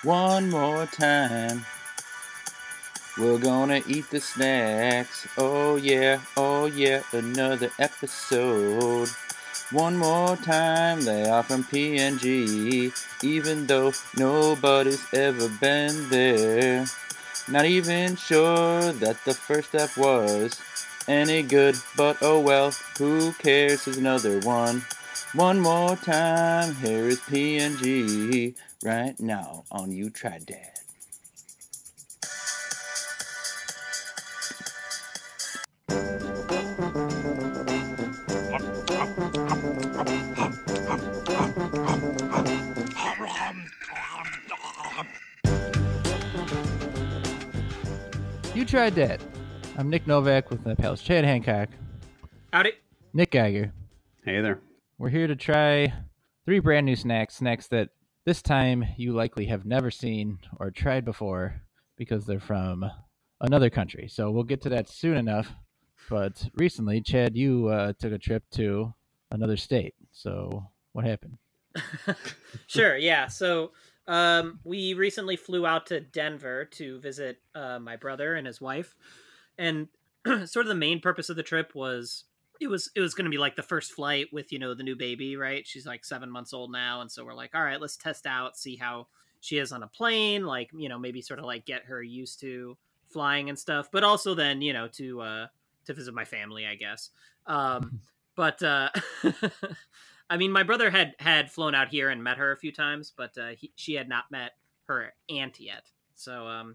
One more time. We're gonna eat the snacks. Oh yeah, another episode. One more time, they are from PNG. Even though nobody's ever been there. Not even sure that the first step was any good, but oh well, who cares, is another one. One more time, here is PNG, right now on You Tried Dat. You Tried Dat. I'm Nick Novak with my pals Chad Hancock. Howdy. Nick Geiger. Hey there. We're here to try 3 brand new snacks that this time you likely have never seen or tried before because they're from another country. So we'll get to that soon enough. But recently, Chad, you took a trip to another state. So what happened? Sure, yeah. So we recently flew out to Denver to visit my brother and his wife. And sort of the main purpose of the trip was it was going to be like the first flight with, the new baby, right? She's like 7 months old now. And so we're like, all right, let's test out, see how she is on a plane, like, maybe sort of like get her used to flying and stuff, but also then, to visit my family, I guess. But I mean, my brother had flown out here and met her a few times, but she had not met her aunt yet. So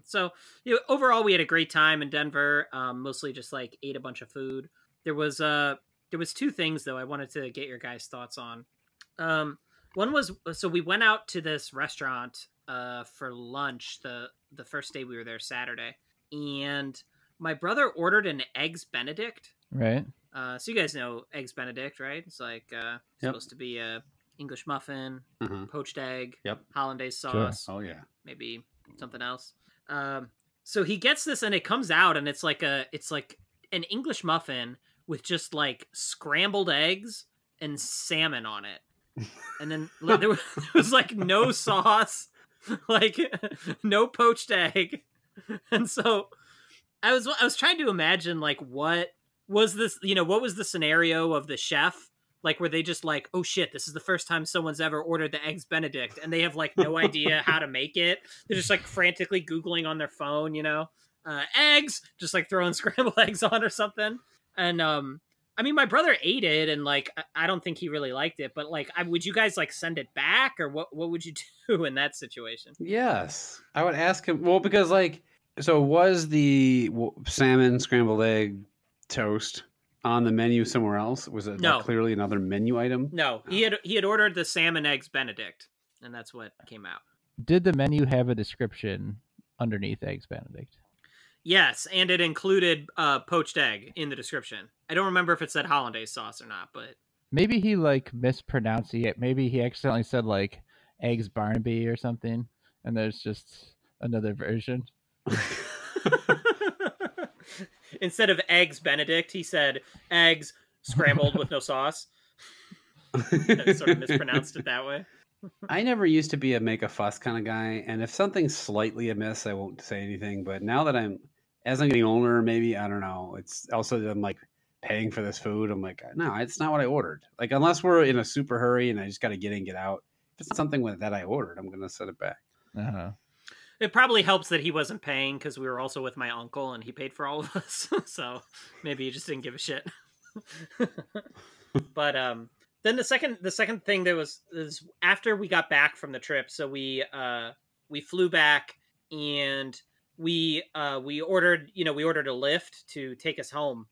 overall, we had a great time in Denver. Mostly just like ate a bunch of food. There was 2 things though I wanted to get your guys' thoughts on. One was, so we went out to this restaurant for lunch the first day we were there, Saturday, and my brother ordered an eggs benedict. Right. So you guys know eggs benedict, right? It's like supposed to be a English muffin, poached egg, hollandaise sauce. Sure. Oh yeah. Maybe something else. So he gets this and it comes out and it's like an English muffin with just like scrambled eggs and salmon on it. And then there was like no sauce, like no poached egg. And so I was trying to imagine like what was this, what was the scenario of the chef? Like, were they just like, oh shit, this is the first time someone's ever ordered the eggs benedict and they have like no idea how to make it. They're just like frantically Googling on their phone, eggs, just like throwing scrambled eggs on or something. And, I mean, my brother ate it and like, I don't think he really liked it, but like, would you guys like send it back or what would you do in that situation? Yes. I would ask him, well, because like, so was the salmon scrambled egg toast on the menu somewhere else? Was it No. Like clearly another menu item? No, he had ordered the salmon eggs benedict and that's what came out. Did the menu have a description underneath eggs benedict? Yes, and it included poached egg in the description. I don't remember if it said hollandaise sauce or not, but Maybe he like mispronounced it. Maybe he accidentally said like eggs Barnaby or something, and there's just another version. instead of eggs benedict, he said eggs scrambled with no sauce. I sort of mispronounced it that way. I never used to be a make a fuss kind of guy, and if something's slightly amiss, I won't say anything. But now that as I'm getting older, maybe, I don't know, it's also that I'm like paying for this food. I'm like, no, it's not what I ordered. Like, unless we're in a super hurry and I just got to get in, get out. If it's something that I ordered, I'm going to set it back. Uh-huh. It probably helps that he wasn't paying because we were also with my uncle and he paid for all of us. So maybe he just didn't give a shit. But then the second thing is after we got back from the trip. So we flew back and we ordered a Lyft to take us home,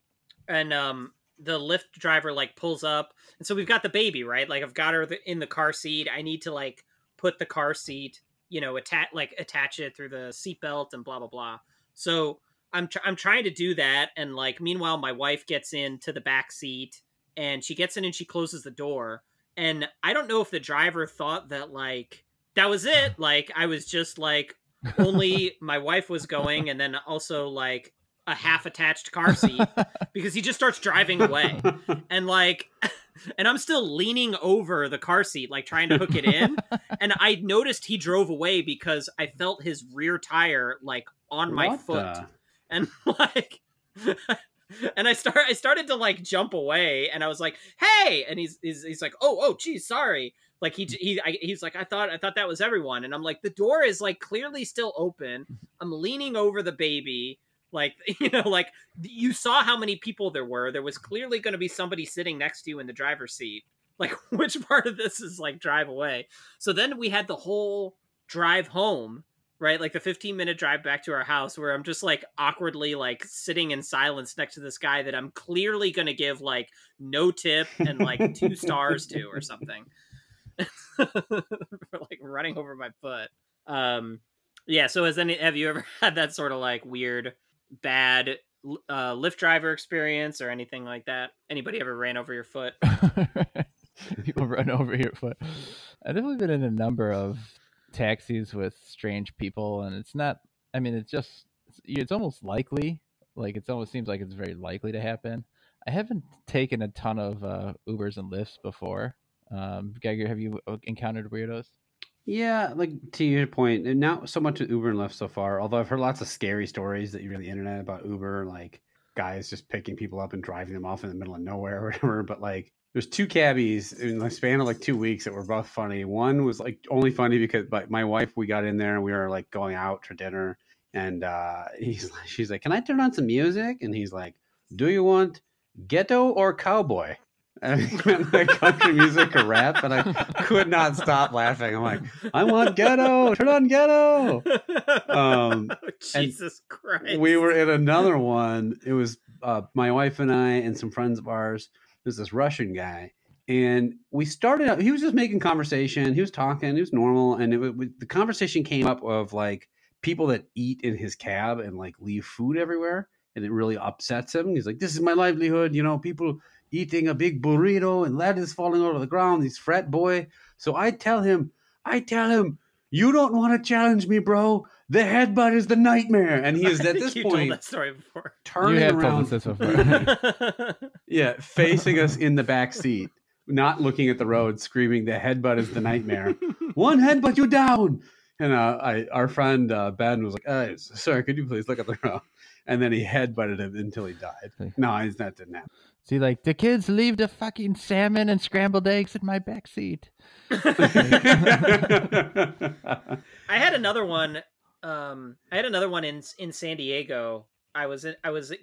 and the Lyft driver like pulls up, and so we've got the baby, right? Like I've got her in the car seat. I need to like put the car seat, attach it through the seatbelt and blah blah blah. So I'm trying to do that, and like meanwhile my wife gets into the back seat. And she gets in and she closes the door. And I don't know if the driver thought that, like, that was it. Like, I was just, like, only my wife was going and then also, like, a half-attached car seat. Because he just starts driving away. And, like, and I'm still leaning over the car seat, like trying to hook it in. And I noticed he drove away because I felt his rear tire like on my foot. And like, and I started to like jump away, and I was like, "Hey!" And he's like, "Oh, geez, sorry." Like he's like, I thought that was everyone. And I'm like, the door is like clearly still open. I'm leaning over the baby. Like, like you saw how many people there were. There was clearly going to be somebody sitting next to you in the driver's seat. Like, which part of this is like drive away? So then we had the whole drive home, right? Like the 15-minute drive back to our house, where I'm just like awkwardly like sitting in silence next to this guy that I'm clearly going to give like no tip and like 2 stars to or something. For like running over my foot. Yeah, so have you ever had that sort of like weird bad Lyft driver experience or anything like that? Anybody ever ran over your foot? People run over your foot. I've definitely been in a number of taxis with strange people, and it's not, I mean, it's almost likely, like it almost seems like it's very likely to happen. I haven't taken a ton of Ubers and Lyfts before. Geiger, have you encountered weirdos? Yeah, like to your point, and not so much with Uber and Lyft so far, although I've heard lots of scary stories that you read on the internet about Uber, like guys just picking people up and driving them off in the middle of nowhere or whatever. But like there's 2 cabbies in the span of like 2 weeks that were both funny. One was like only funny because my wife, we got in there and we were like going out for dinner, and she's like, "Can I turn on some music?" And he's like, "Do you want ghetto or cowboy?" And he meant like country music or rap, and I could not stop laughing. I'm like, "I want ghetto, turn on ghetto." Jesus Christ. We were in another one. It was my wife and I and some friends of ours. There's this Russian guy, and we started out, he was just making conversation. He was talking, he was normal, and the conversation came up of like people that eat in his cab and like leave food everywhere, and it really upsets him. He's like, "This is my livelihood, people eating a big burrito and lettuce falling over the ground, he's frat boy." So I tell him, "You don't want to challenge me, bro. The headbutt is the nightmare." And he is at this point told that story before. Turning around, told us this before. yeah, facing us in the back seat, not looking at the road, screaming, "The headbutt is the nightmare. One headbutt, you down." And our friend Ben was like, "Sir, could you please look at the road?" And then he headbutted him until he died. No, that didn't happen. See, like, the kids leave the fucking salmon and scrambled eggs in my backseat. I had another one. In San Diego. I was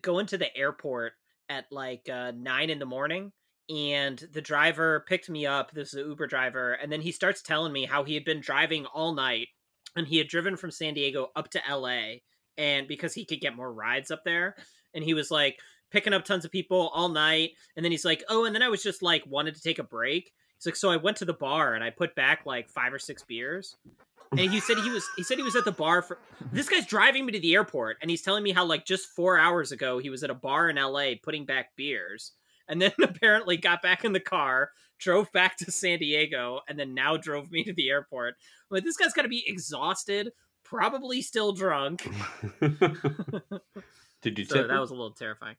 going to the airport at like 9 a.m, and the driver picked me up. This is an Uber driver, and then he starts telling me how he had been driving all night, and he had driven from San Diego up to LA, and because he could get more rides up there, and he was like picking up tons of people all night. And then he's like, "Oh, and then I was just like wanted to take a break." He's like, "So I went to the bar and I put back like 5 or 6 beers." And he said he was at the bar for, this guy's driving me to the airport, and he's telling me how like just 4 hours ago he was at a bar in LA putting back beers, and then apparently got back in the car, drove back to San Diego, and then now drove me to the airport. I'm like, this guy's got to be exhausted, probably still drunk. Did you so tip that him? was a little terrifying.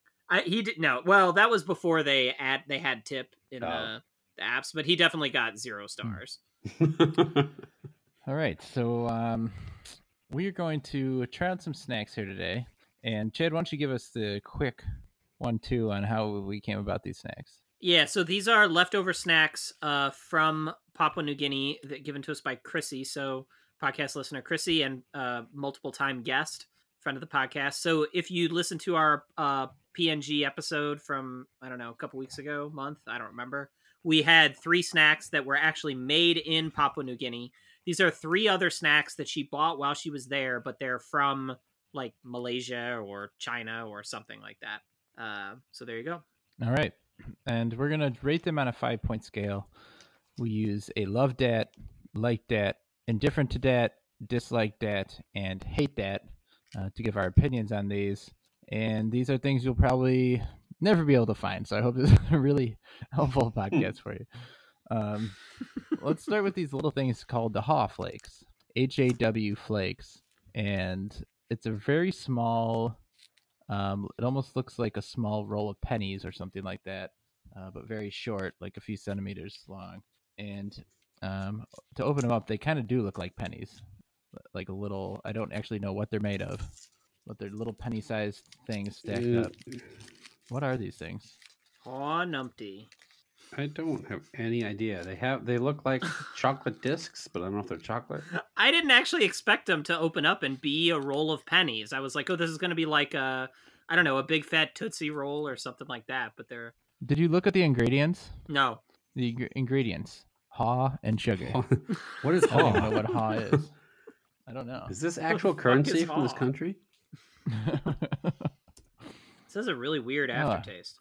He did no. Well, that was before they had tip in the apps, but he definitely got 0 stars. All right, so we are going to try out some snacks here today. And Chad, why don't you give us the quick 1-2 on how we came about these snacks? Yeah, so these are leftover snacks from Papua New Guinea given to us by Chrissy. So podcast listener Chrissy and multiple time guest, friend of the podcast. So if you listen to our PNG episode from, I don't know, a couple weeks ago, month, I don't remember, we had 3 snacks that were actually made in Papua New Guinea. These are 3 other snacks that she bought while she was there, but they're from like Malaysia or China or something like that. So there you go. All right. And we're going to rate them on a 5-point scale. We use a love dat, like dat, indifferent to dat, dislike dat, and hate dat to give our opinions on these. And these are things you'll probably never be able to find. So I hope this is a really helpful podcast for you. Let's start with these little things called the Haw Flakes, HAW Flakes. And it's a very small, it almost looks like a small roll of pennies or something like that. but very short, like a few centimeters long. And to open them up, they kind of do look like pennies, like a little. I don't actually know what they're made of, but they're little penny-sized things stacked up. What are these things? Aw, numpty. I don't have any idea. They look like chocolate discs, but I don't know if they're chocolate. I didn't actually expect them to open up and be a roll of pennies. I was like, oh, this is going to be like a big fat Tootsie Roll or something like that. But they're... Did you look at the ingredients? No. The ingredients: haw and sugar. What is I don't haw? know what haw is. I don't know. Is this actual currency from this haw? country? This has a really weird aftertaste.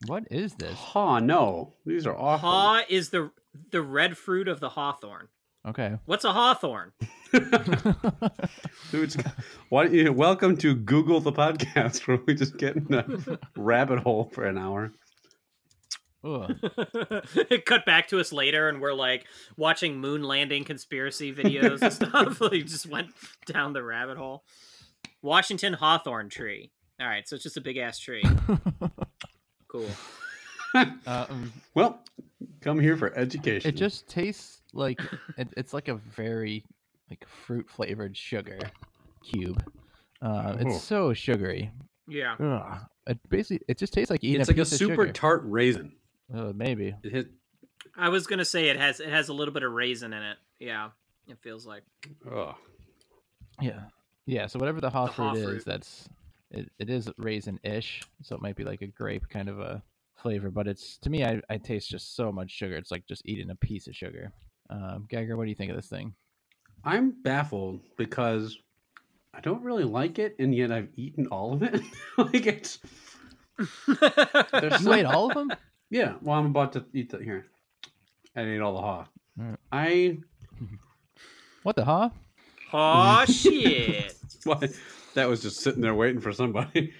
What is this? Haw, no. These are awful. Haw is the red fruit of the hawthorn. Okay. What's a hawthorn? Dude, welcome to Google the podcast, where we just get in a rabbit hole for an hour. Cut back to us later, and we're like watching moon landing conspiracy videos and stuff. Like, just went down the rabbit hole. Washington hawthorn tree. All right, so it's just a big ass tree. Cool. Well, come here for education. It just tastes like it's like a very like fruit flavored sugar cube. It's so sugary. Yeah. It just tastes like eating. It's a like a piece of super sugar. tart raisin. Maybe. I was gonna say it has a little bit of raisin in it. Yeah, it feels like. Oh. Yeah. So whatever the haw fruit fruit. is, it is raisin-ish. So it might be like a grape kind of a flavor, but it's, to me, I taste just so much sugar. It's like just eating a piece of sugar. Geiger, what do you think of this thing? I'm baffled because I don't really like it, and yet I've eaten all of it. Like it's. You ate all of them? Yeah. Well, I'm about to eat that here. I ate all the haw. Right. What the haw? Oh shit! What? That was just sitting there waiting for somebody.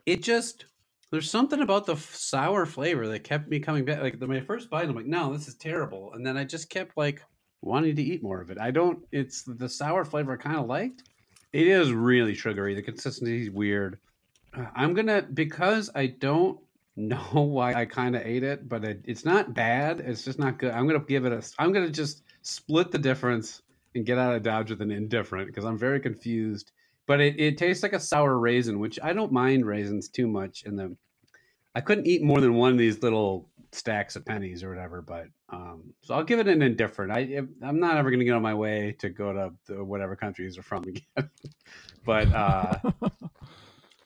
It just, there's something about the sour flavor that kept me coming back. Like my first bite, I'm like, no, this is terrible. And then I just kept like wanting to eat more of it. It's the sour flavor I kind of liked. It is really sugary. The consistency is weird. Because I don't know why I kind of ate it, but it's not bad. It's just not good. I'm going to just split the difference and get out of Dodge with an indifferent, because I'm very confused. But it tastes like a sour raisin, which I don't mind raisins too much. I couldn't eat more than one of these little stacks of pennies or whatever. But so I'll give it an indifferent. I'm not ever going to get on my way to go to whatever countries are from again. But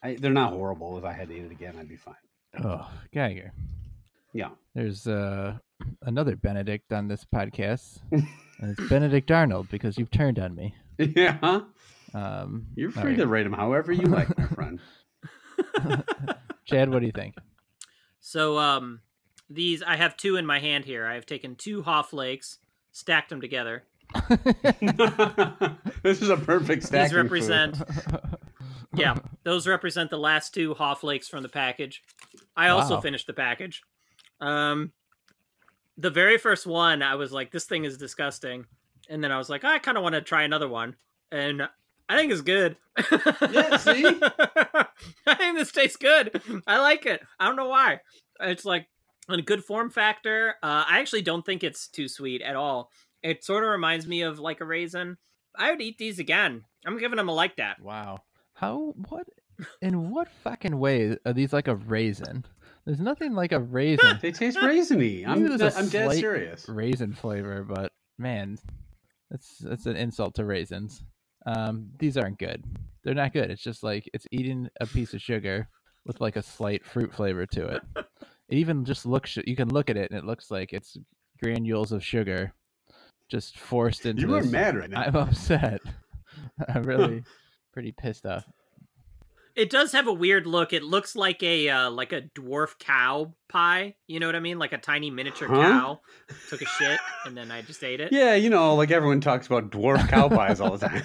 they're not horrible. If I had to eat it again, I'd be fine. Oh, Geiger. Yeah. There's another Benedict on this podcast. And it's Benedict Arnold, because you've turned on me. Yeah. You're free to rate him however you like, my friend. Chad, what do you think? So these, I have two in my hand here. I have taken 2 haw flakes, stacked them together. This is a perfect stacking. These represent yeah, those represent the last 2 haw flakes from the package. I also finished the package. The very first one, I was like, this thing is disgusting. And then I was like, I kind of want to try another one. And I think it's good. Yeah, see? I think this tastes good. I like it. I don't know why. It's like a good form factor. I actually don't think it's too sweet at all. It sort of reminds me of like a raisin. I would eat these again. I'm giving them a like that. Wow. In what fucking way are these like a raisin? There's nothing like a raisin. They taste raisiny. I'm dead serious. Raisin flavor, but man, that's an insult to raisins. These aren't good. They're not good. It's just like it's eating a piece of sugar with like a slight fruit flavor to it. It even just looks. You can look at it and it looks like it's granules of sugar just forced into. You are mad right now. I'm upset. I'm really pretty pissed off. It does have a weird look. It looks like a dwarf cow pie. You know what I mean? Like a tiny miniature cow took a shit and then I just ate it. Yeah, like everyone talks about dwarf cow pies all the time.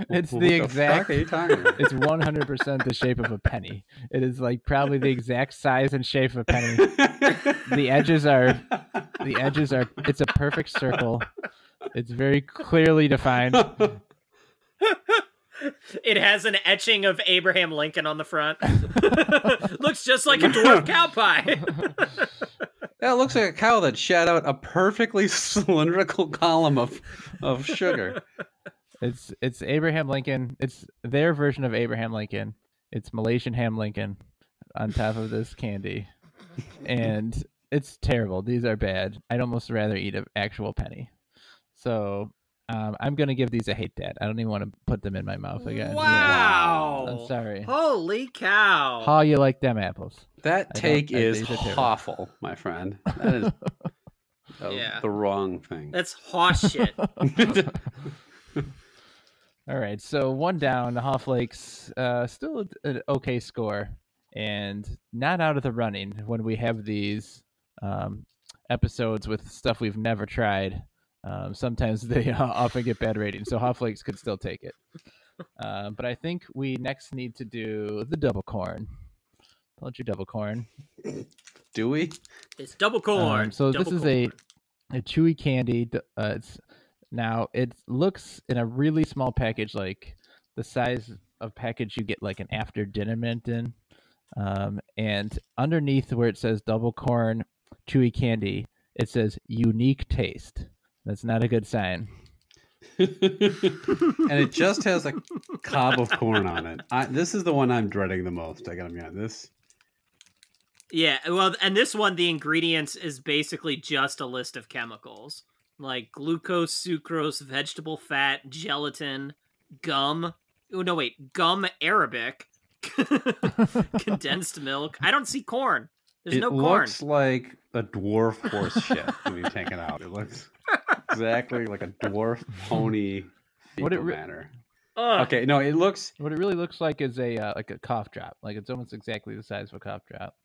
It's What the fuck exact. are you talking about? It's 100% the shape of a penny. It is like probably the exact size and shape of a penny. The edges are. It's a perfect circle. It's very clearly defined. It has an etching of Abraham Lincoln on the front. Looks just like a dwarf cow pie. Yeah, it looks like a cow that shat out a perfectly cylindrical column of sugar. It's Abraham Lincoln. It's their version of Abraham Lincoln. It's Malaysian ham Lincoln on top of this candy. And it's terrible. These are bad. I'd almost rather eat an actual penny. So I'm going to give these a hate dad. I don't even want to put them in my mouth again. Wow. Yeah. I'm sorry. Holy cow. How you like them apples? That take is these are terrible. awful, my friend. That is the wrong thing. That's hoss shit. All right, so 1 down. The Haw Flakes, still an okay score, and not out of the running when we have these episodes with stuff we've never tried. Sometimes they often get bad ratings, so Haw Flakes could still take it. But I think we next need to do the double corn. Told you double corn. Do we? It's double corn. So double this is corn. a chewy candy. Now, it looks in a really small package, like the size of package you get like an after dinner mint in. And underneath where it says double corn chewy candy, it says unique taste. That's not a good sign. And it just has a cob of corn on it. This is the one I'm dreading the most. I gotta be honest. This. Yeah, well, and this one, the ingredients is basically just a list of chemicals. Like glucose, sucrose, vegetable fat, gelatin, gum. Oh, no, wait. Gum Arabic. Condensed milk. I don't see corn. There's no corn. It looks like a dwarf horse shit when you take it out. It looks exactly like a dwarf pony fecal matter. Okay, no, it looks... What it really looks like is a cough drop. Like, it's almost exactly the size of a cough drop.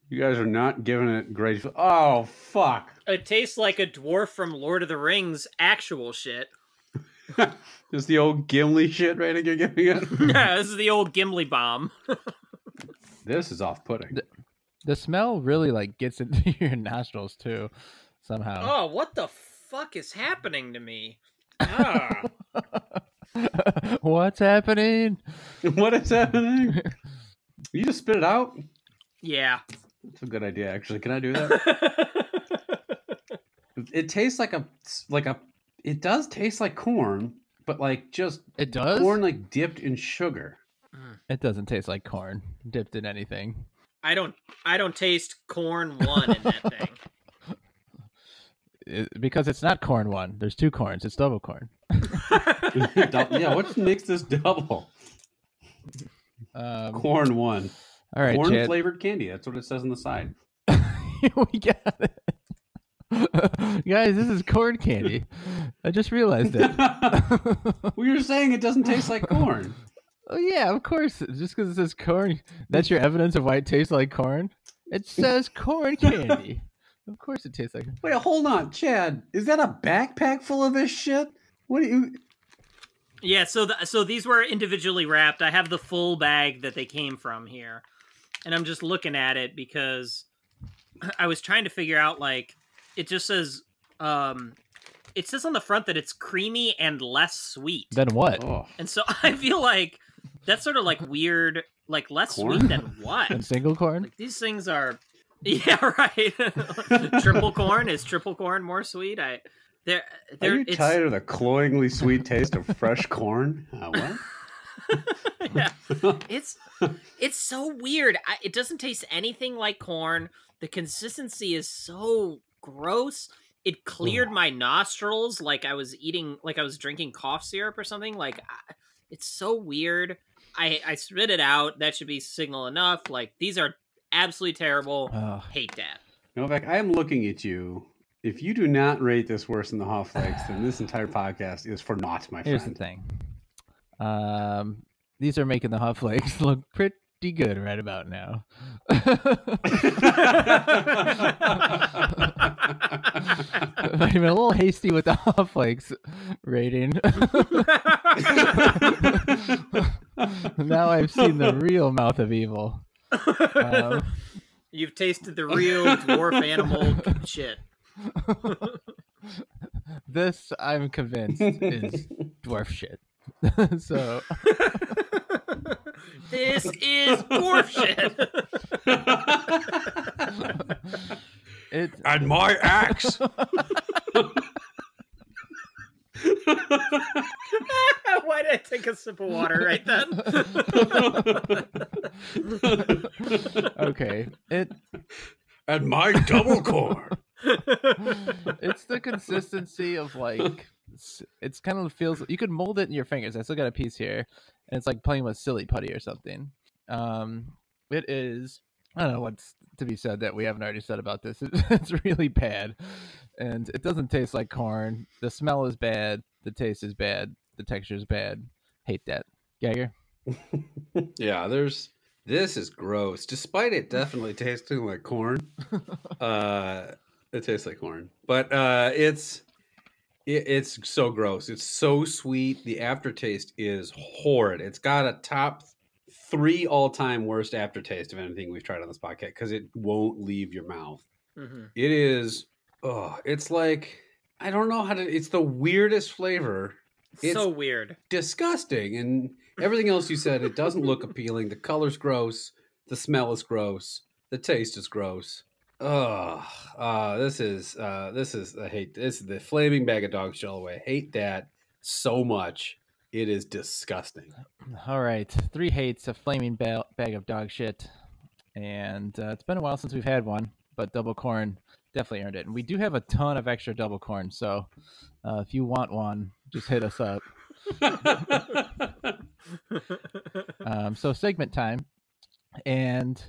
You guys are not giving it great... Oh, fuck. It tastes like a dwarf from Lord of the Rings actual shit. Just the old Gimli shit right you're giving it? Yeah, this is the old Gimli bomb. This is off-putting. The smell really, like, gets into your nostrils, too, somehow. Oh, what the fuck is happening to me? Ah. What's happening? What is happening? You just spit it out? Yeah. That's a good idea, actually. Can I do that? It tastes like a... It does taste like corn, but like just... It does? Corn like dipped in sugar. It doesn't taste like corn dipped in anything. I don't taste corn one in that thing. Because it's not corn one. There's 2 corns. It's double corn. Yeah, what makes this double? Corn one. All right, corn Chad. flavored candy. That's what it says on the side. We got it. Guys, this is corn candy. I just realized it. Well, you're saying it doesn't taste like corn. Oh, yeah, of course. Just because it says corn, that's your evidence of why it tastes like corn? It says corn candy. Of course it tastes like... Wait, hold on. Chad, is that a backpack full of this shit? What do you... Yeah, so these were individually wrapped. I have the full bag that they came from here. And I'm just looking at it because I was trying to figure out, like, it just says... it says on the front that it's creamy and less sweet. Then what? Oh. And so I feel like that's sort of like weird, like less corn? sweet than what? And single corn? Like, these things are, yeah, right. Triple corn, is triple corn more sweet? Are you tired of the cloyingly sweet taste of fresh corn? What? Yeah, it's so weird. It doesn't taste anything like corn. The consistency is so gross. It cleared my nostrils like I was drinking cough syrup or something. Like, it's so weird. I spit it out. That should be signal enough. Like, these are absolutely terrible. Hate that. Novak, I am looking at you. If you do not rate this worse than the Haw Flakes, then this entire podcast is for naught, my friend. Here's the thing. These are making the Haw Flakes look pretty good right about now. I'm a little hasty with the Haw Flakes rating. Now I've seen the real mouth of evil. You've tasted the real dwarf animal shit. This, I'm convinced, is dwarf shit. So This is dwarf shit. And my axe. Why did I take a sip of water right then? Okay. And my double corn. It's the consistency of like it's kind of feels you could mold it in your fingers. I still got a piece here, and it's like playing with silly putty or something. It is. I don't know what's to be said that we haven't already said about this. It's really bad, and it doesn't taste like corn. The smell is bad. The taste is bad. The texture is bad. Hate that. Geiger? Yeah, this is gross. Despite it definitely tasting like corn. It tastes like corn. But it's so gross. It's so sweet. The aftertaste is horrid. It's got a top 3 all-time worst aftertaste of anything we've tried on this podcast because it won't leave your mouth. Mm-hmm. It is it's like I don't know how to it's the weirdest flavor. It's so weird. Disgusting. And everything else you said, it doesn't look appealing. The color's gross. The smell is gross. The taste is gross. This is I hate this is the flaming bag of dog shit all the way. I hate that so much. It is disgusting. All right. 3 hates, a flaming bag of dog shit. And it's been a while since we've had one, but double corn definitely earned it. And we do have a ton of extra double corn, so if you want one, just hit us up. So segment time. And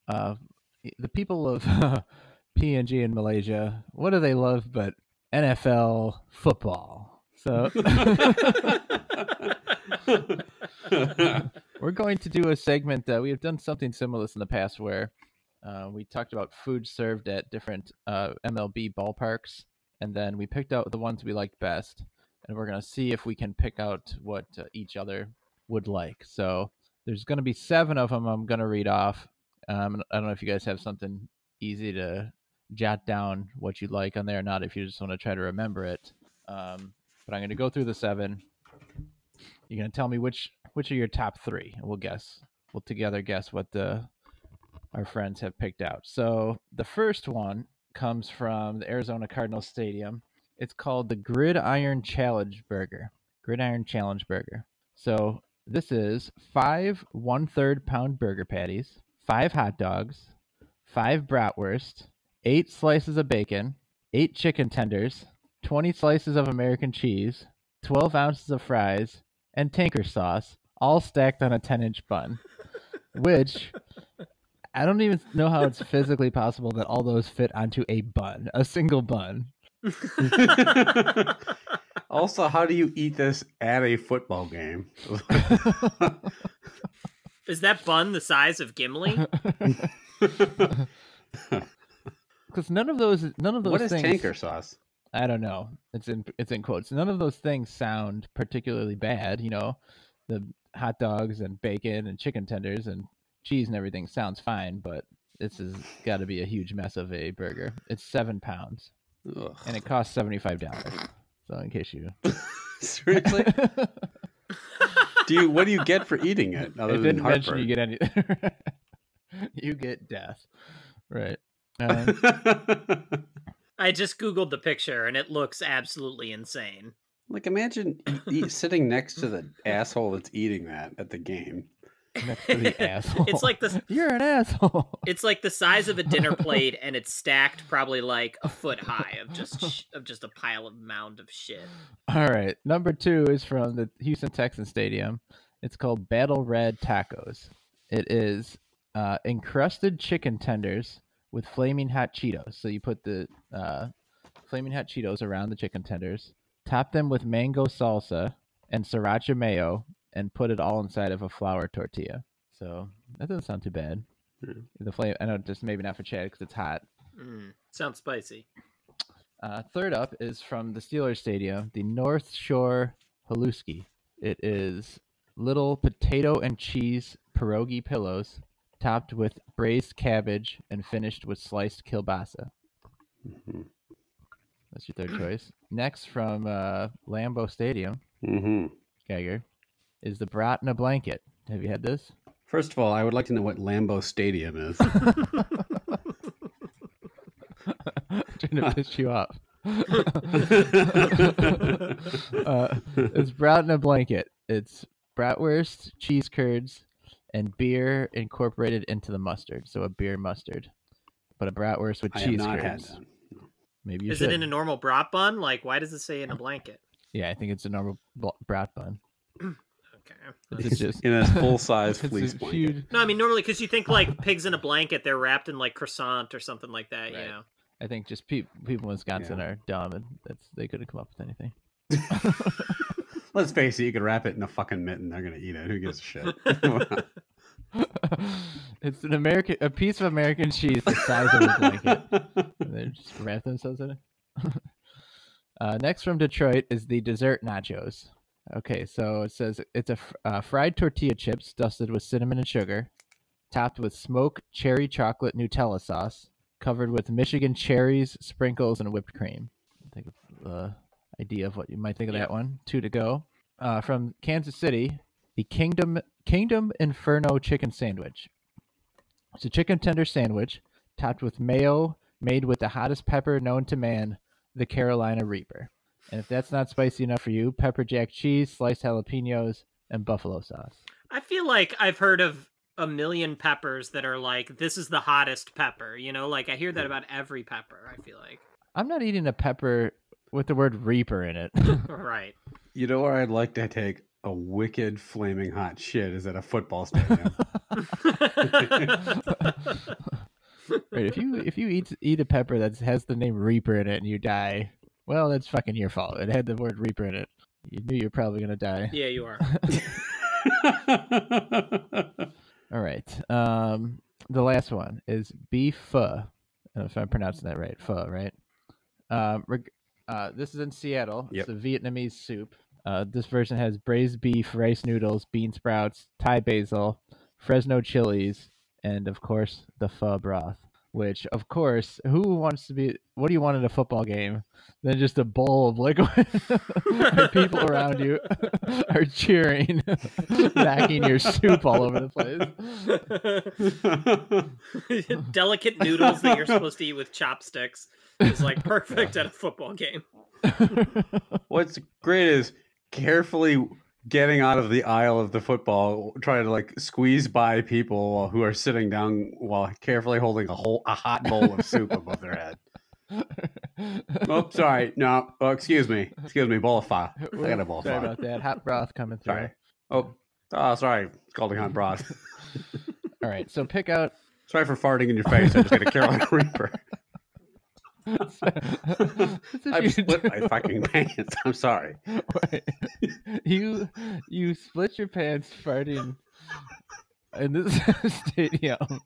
the people of PNG in Malaysia, what do they love but NFL football? So we're going to do a segment that we have done something similar in the past where we talked about food served at different MLB ballparks, and then we picked out the ones we liked best, and we're going to see if we can pick out what each other would like. So there's going to be 7 of them I'm going to read off. I don't know if you guys have something easy to jot down what you'd like on there or not, if you just want to try to remember it. But I'm going to go through the 7. You're going to tell me which are your top 3, and we'll together guess what our friends have picked out. So the first one comes from the Arizona Cardinals Stadium. It's called the Gridiron Challenge Burger. Gridiron Challenge Burger. So this is 5 1/3 pound burger patties, 5 hot dogs, 5 bratwurst, 8 slices of bacon, 8 chicken tenders, 20 slices of American cheese, 12 ounces of fries, and tanker sauce, all stacked on a 10-inch bun, which I don't even know how it's physically possible that all those fit onto a single bun. Also, how do you eat this at a football game? Is that bun the size of Gimli? Because none of those What is things, tanker sauce? I don't know. It's in quotes. None of those things sound particularly bad. You know, the hot dogs and bacon and chicken tenders and cheese and everything sounds fine, but this has got to be a huge mess of a burger. It's 7 pounds, Ugh. and it costs $75. So in case you Seriously? What do you get for eating it? Other it than didn't mention heartburn? you get any. You get death, right? I just Googled the picture and it looks absolutely insane. Like, imagine sitting next to the asshole that's eating that at the game. Next to the asshole. It's like You're an asshole. It's like the size of a dinner plate, and it's stacked probably like a foot high of just a pile of mound of shit. All right, number 2 is from the Houston Texans Stadium. It's called Battle Red Tacos. It is encrusted chicken tenders with flaming hot Cheetos. So you put the flaming hot Cheetos around the chicken tenders, top them with mango salsa and sriracha mayo, and put it all inside of a flour tortilla. So that doesn't sound too bad. The flame, I know, just maybe not for Chad because it's hot. Sounds spicy. Third up is from the Steelers Stadium, the North Shore Haluski. It is little potato and cheese pierogi pillows, topped with braised cabbage and finished with sliced kielbasa. Mm-hmm. That's your third choice. Next, from Lambeau Stadium, Mm-hmm. Geiger, is the brat in a blanket. Have you had this? First of all, I would like to know what Lambeau Stadium is. Trying to piss you off. It's brat in a blanket. It's bratwurst, cheese curds, and beer incorporated into the mustard. So a beer mustard, but a bratwurst with I have cheese not curds. had that. Maybe you Is should. it in a normal brat bun? Like, why does it say in a blanket? Yeah, I think it's a normal brat bun. Okay. It's just In a full-size it's fleece a blanket. huge- No, I mean normally because you think like pigs in a blanket, they're wrapped in like croissant or something like that. You Right. know. I think just people in Wisconsin are dumb, and they couldn't come up with anything. Let's face it, you could wrap it in a fucking mitten. They're gonna eat it. Who gives a shit? It's a piece of American cheese the size of a blanket. And they just wrap themselves in it. Next from Detroit is the dessert nachos. Okay, so it says it's a fried tortilla chips dusted with cinnamon and sugar, topped with smoked cherry chocolate Nutella sauce, covered with Michigan cherries, sprinkles, and whipped cream. I think the idea of what you might think of that one. 2 to go. From Kansas City, the Kingdom Inferno chicken sandwich. It's a chicken tender sandwich topped with mayo made with the hottest pepper known to man, the Carolina Reaper. And if that's not spicy enough for you, pepper jack cheese, sliced jalapenos, and buffalo sauce. I feel like I've heard of a million peppers that are like, this is the hottest pepper. You know, like I hear that about every pepper. I feel like. I'm not eating a pepper with the word Reaper in it. Right. You know where I'd like to take a wicked flaming hot shit is at a football stadium. Right, if you eat a pepper that has the name Reaper in it and you die, well, that's fucking your fault. It had the word Reaper in it. You knew you're probably gonna die. Yeah, you are. All right. The last one is beef pho. I don't know if I'm pronouncing that right. Pho, right? This is in Seattle. Yep. It's a Vietnamese soup. This version has braised beef, rice noodles, bean sprouts, Thai basil, Fresno chilies, and of course the pho broth. Which, of course, who wants to be? What do you want at a football game? Than just a bowl of liquid. And people around you are cheering, knocking your soup all over the place. Delicate noodles that you're supposed to eat with chopsticks is like perfect at a football game. What's great is carefully getting out of the aisle of the football, trying to like squeeze by people who are sitting down while carefully holding a hot bowl of soup above their head. Oh, sorry. No. Oh, excuse me. Bowl of pho. I got a bowl of pho. Sorry about that. Hot broth coming through. Sorry. Oh, sorry. Scalding hot broth. All right. So pick out. Sorry for farting in your face. I just got a Carolina Reaper. I've split my fucking pants. I'm sorry. Wait. You split your pants farting in this stadium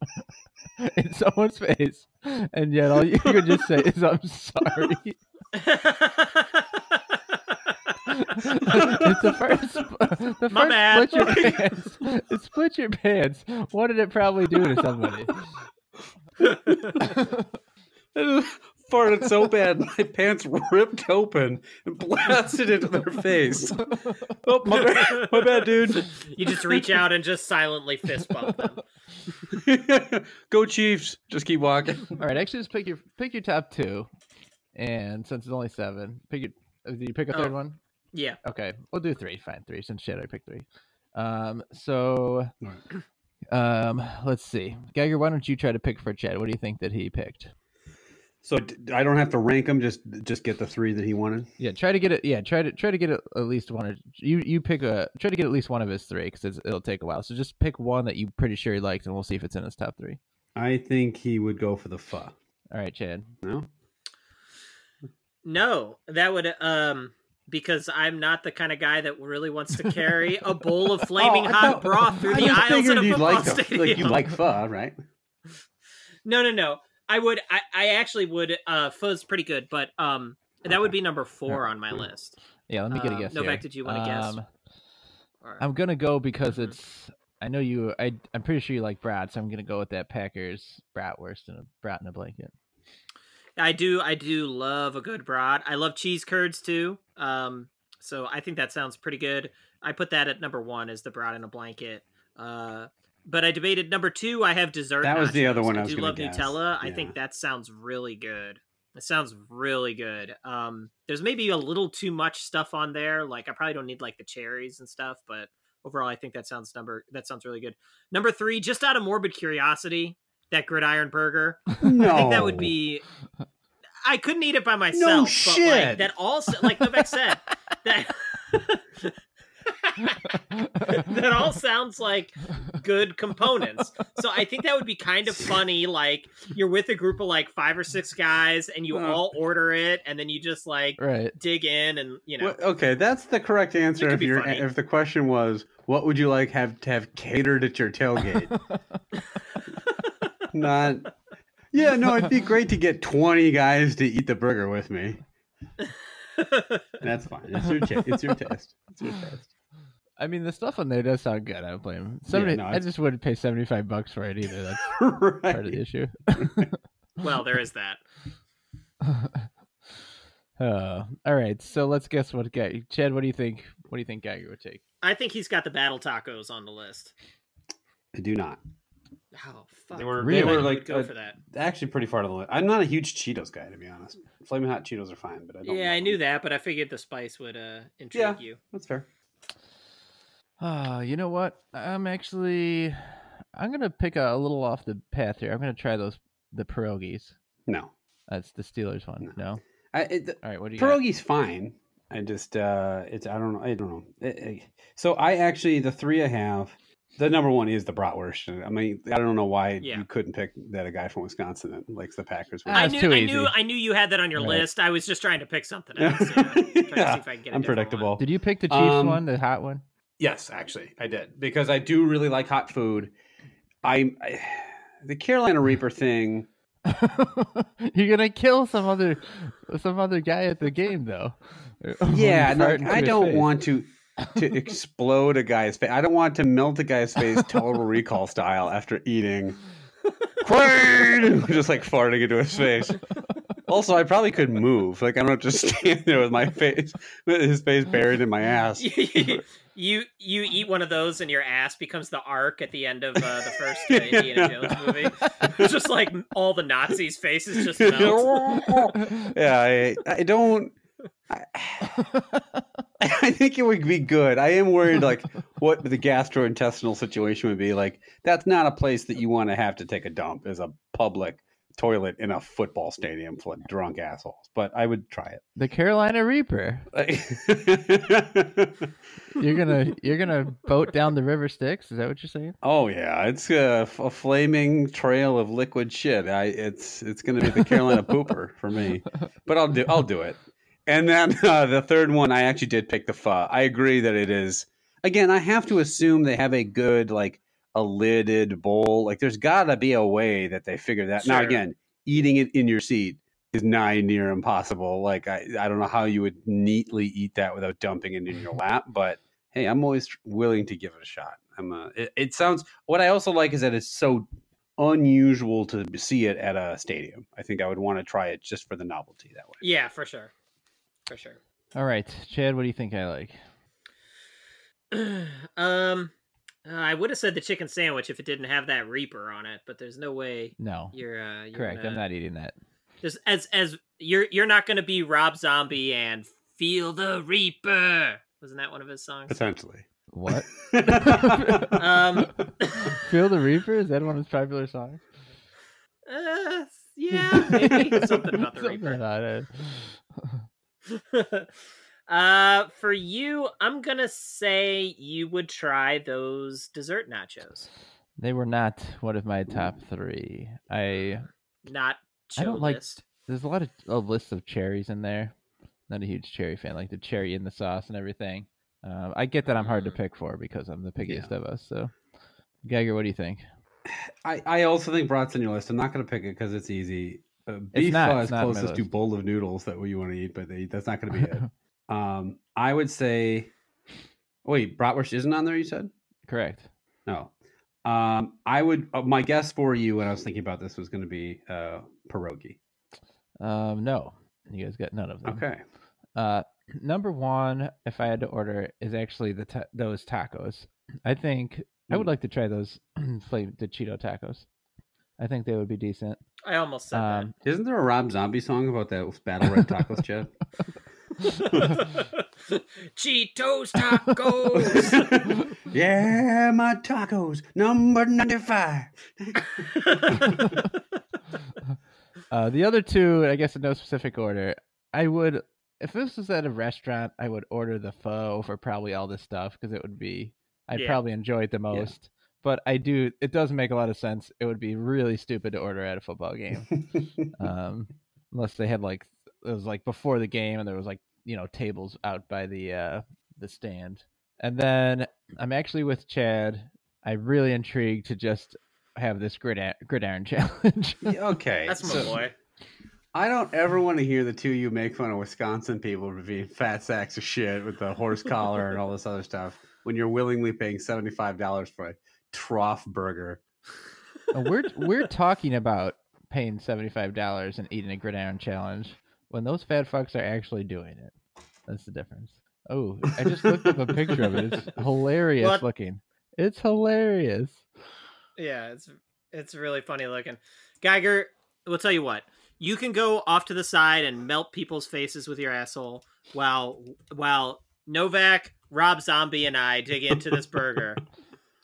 in someone's face, and yet all you could just say is "I'm sorry." It's the first My bad. split your pants. It split your pants. What did it probably do to somebody? Farted so bad, my pants ripped open and blasted into their face. Oh, my bad, dude. You just reach out and just silently fist bump them. Go Chiefs! Just keep walking. All right, actually, just pick your top 2, and since it's only 7, did you pick a third one? Yeah. Okay, we'll do 3. Fine, 3. Since shit, I picked 3. Let's see, Geiger. Why don't you try to pick for Chad? What do you think that he picked? So I don't have to rank them. Just get the 3 that he wanted. Yeah, try to get it. Yeah, try to get at least one. You pick try to get at least one of his 3 because it'll take a while. So just pick one that you're pretty sure he likes, and we'll see if it's in his top 3. I think he would go for the pho. All right, Chad. No, that would because I'm not the kind of guy that really wants to carry a bowl of flaming hot broth through the aisles at a football stadium. You like pho, right? No. I actually would. Pho's pretty good, but that would be number 4 on my list. Yeah, let me get a guess. Novak, did you want to guess? I'm gonna go because it's. I know you. I'm pretty sure you like brat, so I'm gonna go with that Packers bratwurst and a brat in a blanket. I do love a good brat. I love cheese curds too. So I think that sounds pretty good. I put that at number 1 as the brat in a blanket. But I debated number 2. I have dessert. That was nachos. the other one I was do gonna love guess. Nutella. I Yeah. think that sounds really good. It sounds really good. There's maybe a little too much stuff on there. Like I probably don't need like the cherries and stuff, but overall, I think that sounds really good. Number 3, just out of morbid curiosity, that gridiron burger. No. I think that would be. I couldn't eat it by myself. No but shit. Like, that also, like Vivek said, that. That all sounds like good components. So I think that would be kind of funny. Like you're with a group of like 5 or 6 guys and you all order it and then you just like dig in and Well, okay, that's the correct answer if the question was what would you like to have catered at your tailgate? Not no, it'd be great to get 20 guys to eat the burger with me. That's fine. It's your taste. It's your taste. I mean, the stuff on there does sound good. I don't blame him. I just wouldn't pay $75 for it either. That's part of the issue. Well, there is that. All right, so let's guess what Chad. What do you think? What do you think Geiger would take? I think he's got the battle tacos on the list. I do not. Oh fuck! They were like go for that. Actually, pretty far to the list. I'm not a huge Cheetos guy, to be honest. Flaming hot Cheetos are fine, but I don't. Yeah, I knew that, but I figured the spice would intrigue you. That's fair. You know what? I'm gonna pick a little off the path here. I'm gonna try the pierogies. No, that's the Steelers one. No. All right, what do you pierogies? Fine. I just I don't know. So I actually the 3 I have. The number 1 is the bratwurst. I mean, I don't know why you couldn't pick that a guy from Wisconsin that likes the Packers. I knew you had that on your list. I was just trying to pick something else. Trying to see if I can get unpredictable. Did you pick the Chiefs one, the hot one? Yes, actually, I did because I do really like hot food. The Carolina Reaper thing. You're gonna kill some other guy at the game, though. Yeah, I don't want to explode a guy's face. I don't want to melt a guy's face Total Recall style after eating. Just like farting into his face. Also, I probably could move. Like I don't have to stand there with his face buried in my ass. You eat one of those and your ass becomes the Ark at the end of the first Indiana Jones movie. It's just like all the Nazis' faces just melt. Yeah, I don't. I think it would be good. I am worried, like, what the gastrointestinal situation would be. Like, that's not a place that you want to have to take a dump as a public toilet in a football stadium full of drunk assholes. But I would try it. The Carolina Reaper. You're gonna boat down the river Styx? Is that what you're saying? Oh yeah, it's a flaming trail of liquid shit. It's gonna be the Carolina pooper for me. But I'll do it. And then the third one, I actually did pick the pho. I agree that it is. Again, I have to assume they have a good, like, a lidded bowl. Like, there's got to be a way that they figure that. Sure. Now, again, eating it in your seat is nigh near impossible. Like, I don't know how you would neatly eat that without dumping it in your lap. But, hey, I'm always willing to give it a shot. It sounds. What I also like is that it's so unusual to see it at a stadium. I think I would want to try it just for the novelty that way. Yeah, for sure. For sure. All right, Chad, what do you think I like? I would have said the chicken sandwich if it didn't have that Reaper on it, but there's no way. No, you're correct. I'm not eating that. Just as you're not going to be Rob Zombie and feel the Reaper. Wasn't that one of his songs? Potentially. What? Feel the Reaper? Is that one of his popular songs? Yeah, maybe something about the Reaper. For you, I'm gonna say you would try those dessert nachos. They were not one of my top 3. I don't like. There's a lot of a list of cherries in there. Not a huge cherry fan, like the cherry in the sauce and everything. I get that I'm hard to pick for because I'm the pickiest of us. So, Geiger, what do you think? I also think brat's on your list. I'm not going to pick it because it's easy. Beef pho is closest to bowl of noodles that you want to eat, but that's not going to be it. I would say, wait, bratwurst isn't on there, you said? Correct. No. I would, my guess for you when I was thinking about this was going to be pierogi. No, you guys got none of them. Okay. Number 1, if I had to order, is actually those tacos. I think I would like to try those the Cheeto tacos. I think they would be decent. I almost said Isn't there a Rob Zombie song about that battle red tacos, Chad? that. Cheetos tacos. Yeah, my tacos, number 95. The other two, I guess in no specific order, I would, if this was at a restaurant, I would order the pho for probably all this stuff because I'd probably enjoy it the most. But it does make a lot of sense. It would be really stupid to order at a football game. Unless they had it was like before the game and there was like, tables out by the stand. And then I'm actually with Chad. I'm really intrigued to just have this gridiron challenge. Okay. That's my boy. I don't ever want to hear the two of you make fun of Wisconsin people for being fat sacks of shit with the horse collar and all this other stuff when you're willingly paying $75 for a trough burger. We're talking about paying $75 and eating a gridiron challenge when those fat fucks are actually doing it. That's the difference. Oh, I just looked up a picture of it. It's hilarious looking. It's hilarious. Yeah, it's really funny looking. Geiger, we'll tell you what. You can go off to the side and melt people's faces with your asshole while Novak, Rob Zombie, and I dig into this burger.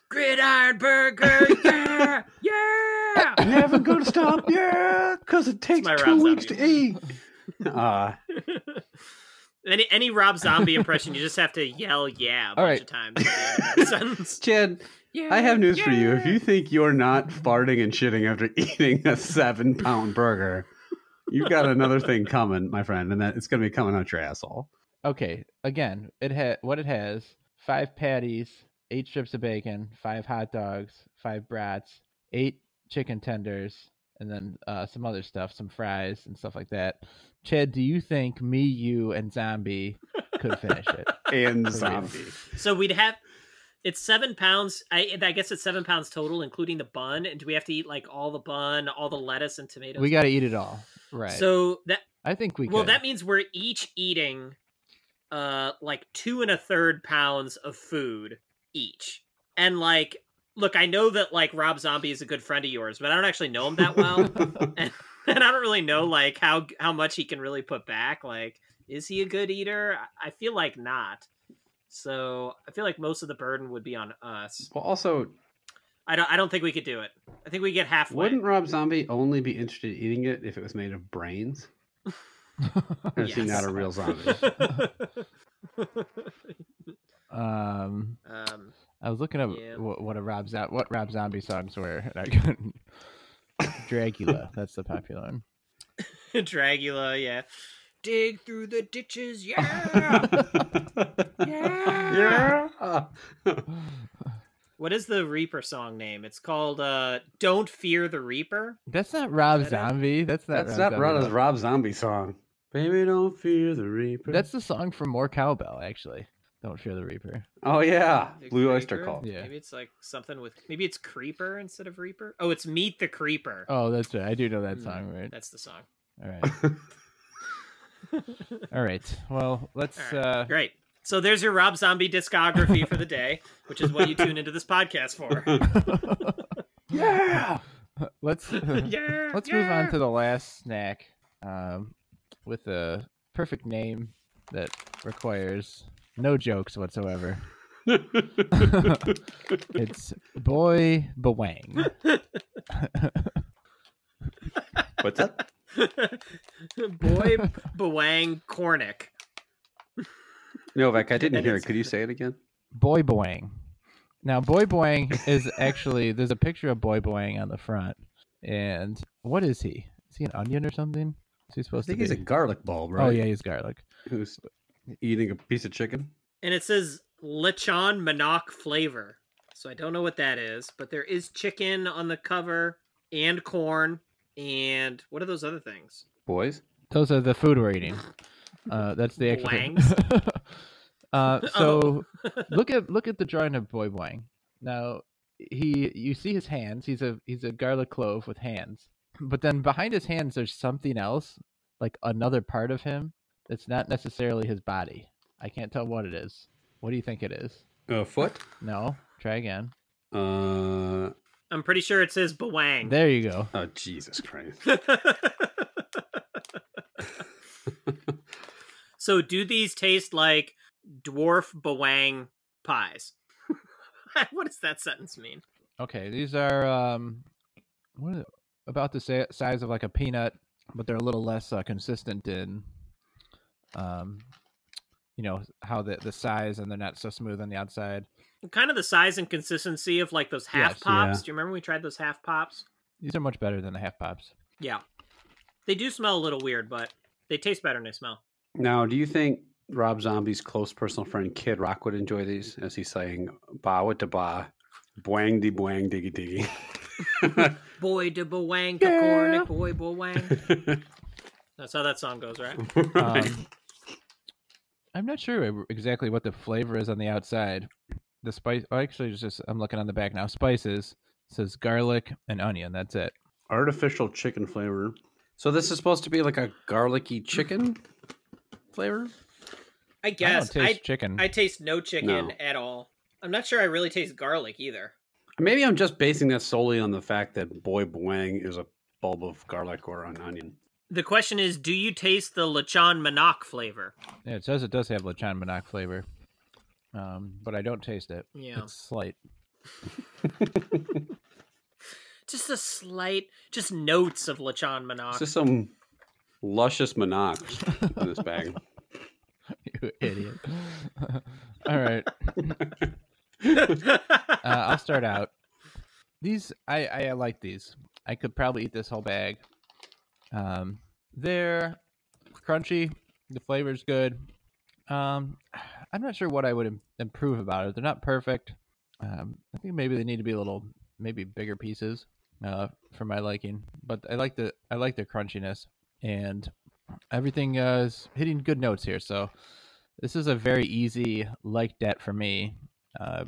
Gridiron burger, yeah, yeah. Never gonna stop, yeah, because it takes 2 weeks to eat. Any Rob Zombie impression, you just have to yell "yeah" a bunch of times. At the end of the sentence. Chad, Yeah, I have news for you. If you think you're not farting and shitting after eating a 7-pound burger, you've got another thing coming, my friend, and that it's going to be coming out your asshole. Okay, again, it has 5 patties, 8 strips of bacon, 5 hot dogs, 5 brats, 8 chicken tenders, and then some other stuff, some fries and stuff like that. Chad, do you think me, you, and Zombie could finish it? And Zombie. So it's 7 pounds. I guess it's 7 pounds total, including the bun. And do we have to eat like all the bun, all the lettuce and tomatoes? We got to eat it all, right? So I think we. Well, could. that means we're each eating, like 2 1/3 pounds of food each. And like, look, I know that like Rob Zombie is a good friend of yours, but I don't actually know him that well, and I don't really know like how much he can really put back. Like, is he a good eater? I feel like not. So I feel like most of the burden would be on us. Well, also, I don't think we could do it. I think we get halfway. wouldn't Rob Zombie only be interested in eating it if it was made of brains? Or is he not a real zombie? I was looking up what Rob Zombie songs were, and I couldn't. Dracula, that's the popular one. Dracula, yeah. Dig through the ditches, yeah. Yeah. What is the Reaper song name? It's called "Don't Fear the Reaper." That's not Rob Zombie. That's not Rob Zombie song. Baby, don't fear the Reaper. That's the song from More Cowbell, actually. Don't Fear the Reaper. Oh yeah, The Blue Creeper? Oyster Cult. Yeah. Maybe it's like something with. Maybe it's Creeper instead of Reaper. Oh, it's Meet the Creeper. Oh, that's right. I do know that song, right? That's the song. All right. All right. Well, let's. Great. So there's your Rob Zombie discography for the day, which is what you tune into this podcast for. Yeah. Let's move on to the last snack, with a perfect name that requires no jokes whatsoever. It's Boy Bawang. What's that? Boy Bawang Cornick. Novak, I didn't hear it. Could you say it again? Boy Bawang. Now, Boy Bawang is actually, there's a picture of Boy Bawang on the front. And what is he? Is he an onion or something? Is he supposed I think to be? he's a garlic bulb, right? Oh, yeah, he's garlic. Who's eating a piece of chicken? And it says Lechon Manok flavor. So I don't know what that is, but there is chicken on the cover and corn. And what are those other things? Boys? Those are the food we're eating. That's the actual thing. Look at the drawing of Boy Bawang. Now, you see his hands. He's a garlic clove with hands. But then behind his hands, there's something else, like another part of him that's not necessarily his body. I can't tell what it is. What do you think it is? A foot? No. Try again. I'm pretty sure it says Bawang. There you go. Oh, Jesus Christ. So do these taste like dwarf Bawang pies? What does that sentence mean? Okay, these are about the size of like a peanut, but they're a little less consistent in, how the size, and they're not so smooth on the outside. Kind of the size and consistency of like those half Yes, pops. yeah. Do you remember we tried those half pops? These are much better than the half pops. Yeah. They do smell a little weird, but they taste better than they smell. Now, do you think Rob Zombie's close personal friend Kid Rock would enjoy these, as he's saying, "Ba with the ba, boing de boing diggy diggy"? Boy de Bawang Cornick, boy Bawang. That's how that song goes, right? I'm not sure exactly what the flavor is on the outside. The spice. Oh, actually, it's just I'm looking on the back now. Spices. It says garlic and onion. That's it. Artificial chicken flavor. So this is supposed to be like a garlicky chicken flavor? I guess. I don't taste chicken. I taste no chicken at all. I'm not sure I really taste garlic either. Maybe I'm just basing that solely on the fact that boy boing is a bulb of garlic or an onion. The question is, do you taste the Lechon Manok flavor? Yeah, it says it does have Lechon Manok flavor, but I don't taste it. Yeah. It's slight. Just a slight, just notes of Lechon Manok. It's just some luscious monocs in this bag. You idiot. All right. I'll start out. These, I like these. I could probably eat this whole bag. They're crunchy. The flavor's good. I'm not sure what I would improve about it. They're not perfect. I think maybe they need to be maybe bigger pieces for my liking. But I like the crunchiness, and everything is hitting good notes here. So this is a very easy like that for me.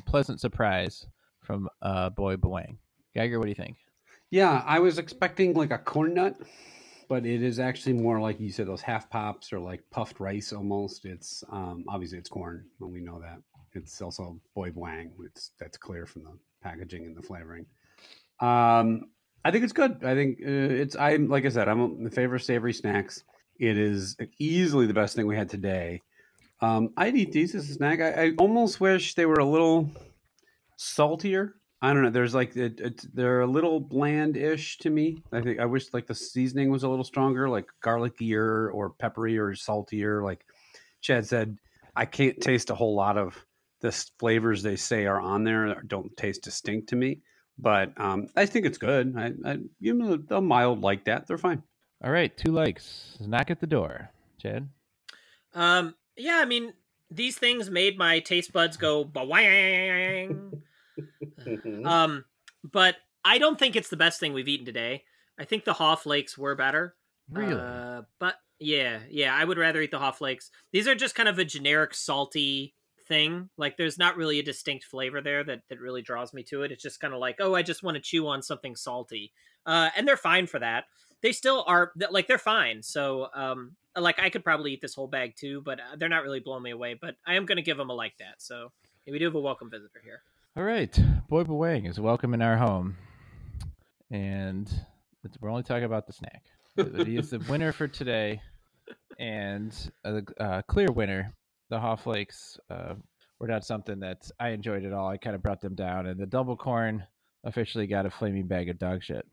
Pleasant surprise from Boy Bawang. Geiger, what do you think? Yeah, I was expecting like a corn nut, but it is actually more like you said, those half pops or like puffed rice almost. It's obviously it's corn, and we know that. It's also Boy Bawang. That's clear from the packaging and the flavoring. I think it's good. I think I'm like I said, I'm in favor of savory snacks. It is easily the best thing we had today. I'd eat these as a snack. I almost wish they were a little saltier. I don't know. There's like they're a little bland-ish to me. I wish like the seasoning was a little stronger, like garlickier or peppery or saltier. Like Chad said, I can't taste a whole lot of the flavors they say are on there. Don't taste distinct to me, but I think it's good. I give them a mild like that. They're fine. All right, 2 likes. Knock at the door, Chad. Yeah, I mean, these things made my taste buds go bawang. But I don't think it's the best thing we've eaten today. I think the Haw Flakes were better. Really? But yeah, I would rather eat the Haw Flakes. These are just kind of a generic salty thing. Like there's not really a distinct flavor there that really draws me to it. It's just kind of like, oh, I just want to chew on something salty. And they're fine for that. They still are like, they're fine. So, like I could probably eat this whole bag too, but they're not really blowing me away, but I am going to give them a like that. So we do have a welcome visitor here. All right. Boy Bawang is welcome in our home. And we're only talking about the snack. He is the winner for today. And a clear winner. The Haw Flakes were not something that I enjoyed at all. I kind of brought them down. And the double corn officially got a flaming bag of dog shit.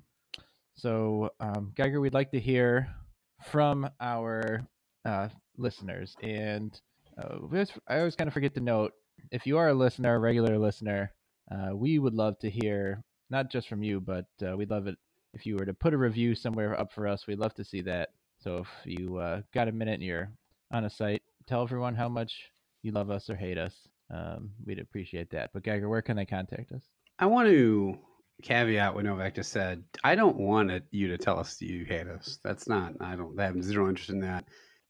So, Geiger, we'd like to hear from our listeners. And I always kind of forget to note, if you are a listener, a regular listener, we would love to hear, not just from you, but we'd love it if you were to put a review somewhere up for us. We'd love to see that. So if you got a minute and you're on a site, tell everyone how much you love us or hate us. We'd appreciate that. But Geiger, where can they contact us? I want to caveat what Novak just said. I don't want you to tell us you hate us. I have zero interest in that.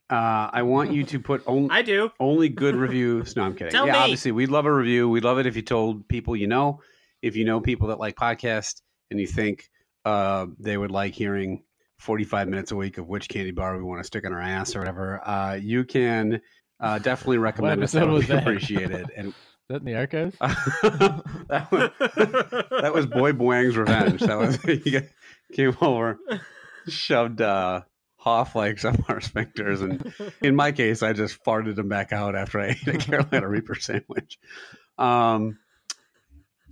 I want you to put I do. Only good reviews. No, I'm kidding. Tell me. Obviously, we'd love a review. We'd love it if you told people you know. If you know people that like podcasts and you think they would like hearing 45 minutes a week of which candy bar we want to stick in our ass or whatever, you can definitely recommend us. That would be appreciated. And that in the archives? that was Boy Bawang's revenge. That was he came over, shoved Haw Flakes up our sphincters, and in my case, I just farted them back out after I ate a Carolina Reaper sandwich.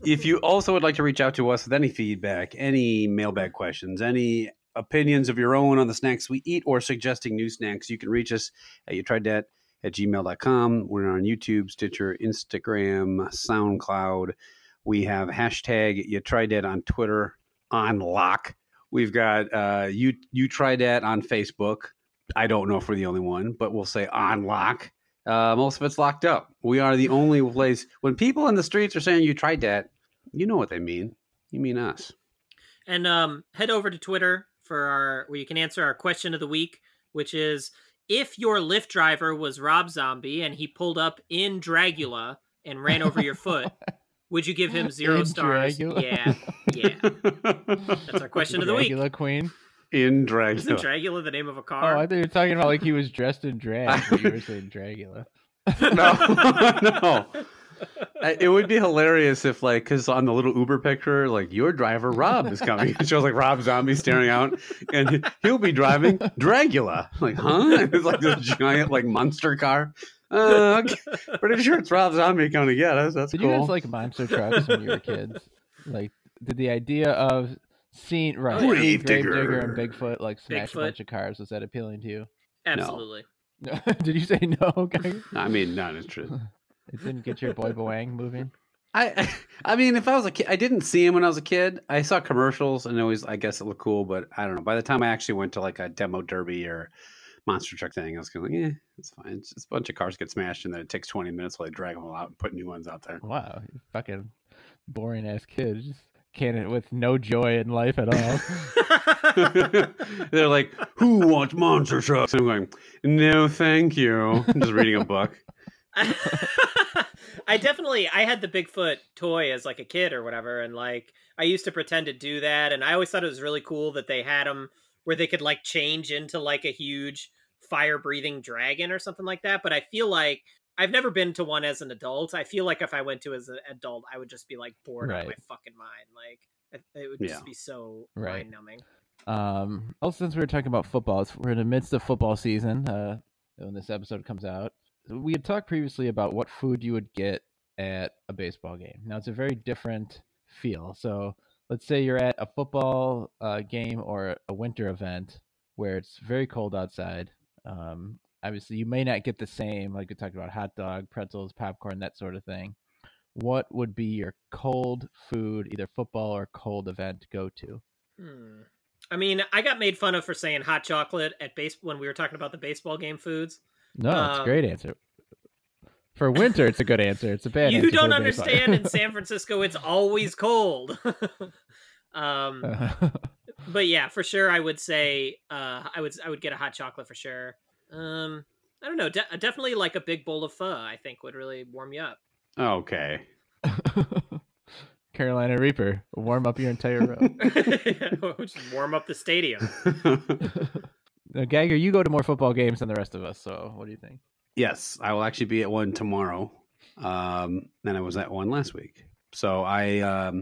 If you also would like to reach out to us with any feedback, any mailbag questions, any opinions of your own on the snacks we eat, or suggesting new snacks, you can reach us at youtrydat@gmail.com. We're on YouTube, Stitcher, Instagram, SoundCloud. We have hashtag You Tried Dat on Twitter, on lock. We've got You Tried Dat on Facebook. I don't know if we're the only one, but we'll say on lock. Most of it's locked up. We are the only place. When people in the streets are saying you tried that, you know what they mean. You mean us. And head over to Twitter for where you can answer our question of the week, which is, if your Lyft driver was Rob Zombie and he pulled up in Dragula and ran over your foot, would you give him 0 stars? Dragula? Yeah. That's our question of the week. Dragula Queen? In Dragula. Isn't Dragula the name of a Oh, car? I thought you were talking about like he was dressed in drag, but you were saying Dragula. No. It would be hilarious if, like, because on the little Uber picture, like, your driver, Rob, is coming. It shows, like, Rob Zombie staring out, and he'll be driving Dragula. Like, huh? It's like this giant, like, monster car. Okay. Pretty sure it's Rob Zombie coming to get us. That's Did cool. you guys like monster trucks when you were kids? Like, did the idea of seeing Gravedigger and Bigfoot like smash a bunch of cars, was that appealing to you? Absolutely. No. Did you say no, guys? I mean, no, it's true. It didn't get your boy Bawang moving? I mean, if I was a kid, I didn't see him when I was a kid. I saw commercials and always, I guess it looked cool, but I don't know. By the time I actually went to like a demo derby or monster truck thing, I was kind of like, it's fine. It's just a bunch of cars get smashed and then it takes 20 minutes while they drag them all out and put new ones out there. Wow, you fucking boring ass kid. Just can't, with no joy in life at all. They're like, who wants monster trucks? And I'm going, no, thank you. I'm just reading a book. I had the Bigfoot toy as like a kid or whatever, and like I used to pretend to do that, and I always thought it was really cool that they had them where they could like change into like a huge fire-breathing dragon or something like that. But I feel like I've never been to one as an adult. I feel like if I went to as an adult, I would just be like bored out of my fucking mind. Like it would just be so mind-numbing. Also, since we were talking about football, we're in the midst of football season when this episode comes out. We had talked previously about what food you would get at a baseball game. Now, it's a very different feel. So let's say you're at a football game or a winter event where it's very cold outside. Obviously, you may not get the same, like we talked about, hot dog, pretzels, popcorn, that sort of thing. What would be your cold food, either football or cold event go-to? I mean, I got made fun of for saying hot chocolate at when we were talking about the baseball game foods. No, it's a great answer. For winter, it's a good answer. It's a bad answer. You don't understand. In San Francisco, it's always cold. But yeah, for sure, I would say I would get a hot chocolate for sure. I don't know. Definitely like a big bowl of pho, I think would really warm you up. Okay. Carolina Reaper, warm up your entire room. Just warm up the stadium. Now, Gagger, you go to more football games than the rest of us, so what do you think? Yes, I will actually be at one tomorrow. And I was at one last week. So I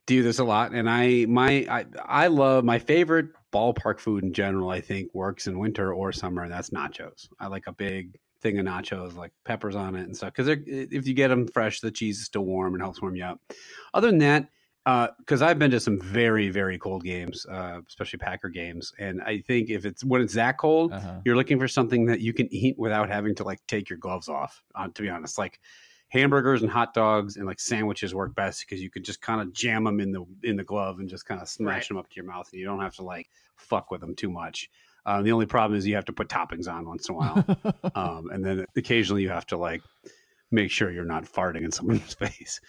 do this a lot, and I love my favorite ballpark food in general. I think works in winter or summer, and that's nachos. I like a big thing of nachos, like peppers on it and stuff, because if you get them fresh, the cheese is still warm and helps warm you up. Other than that, because I've been to some very, very cold games, especially Packer games, and I think when it's that cold, you're looking for something that you can eat without having to like take your gloves off. To be honest, like hamburgers and hot dogs and like sandwiches work best because you could just kind of jam them in the glove and just kind of smash them up to your mouth, and you don't have to like fuck with them too much. The only problem is you have to put toppings on once in a while, and then occasionally you have to like make sure you're not farting in someone's face.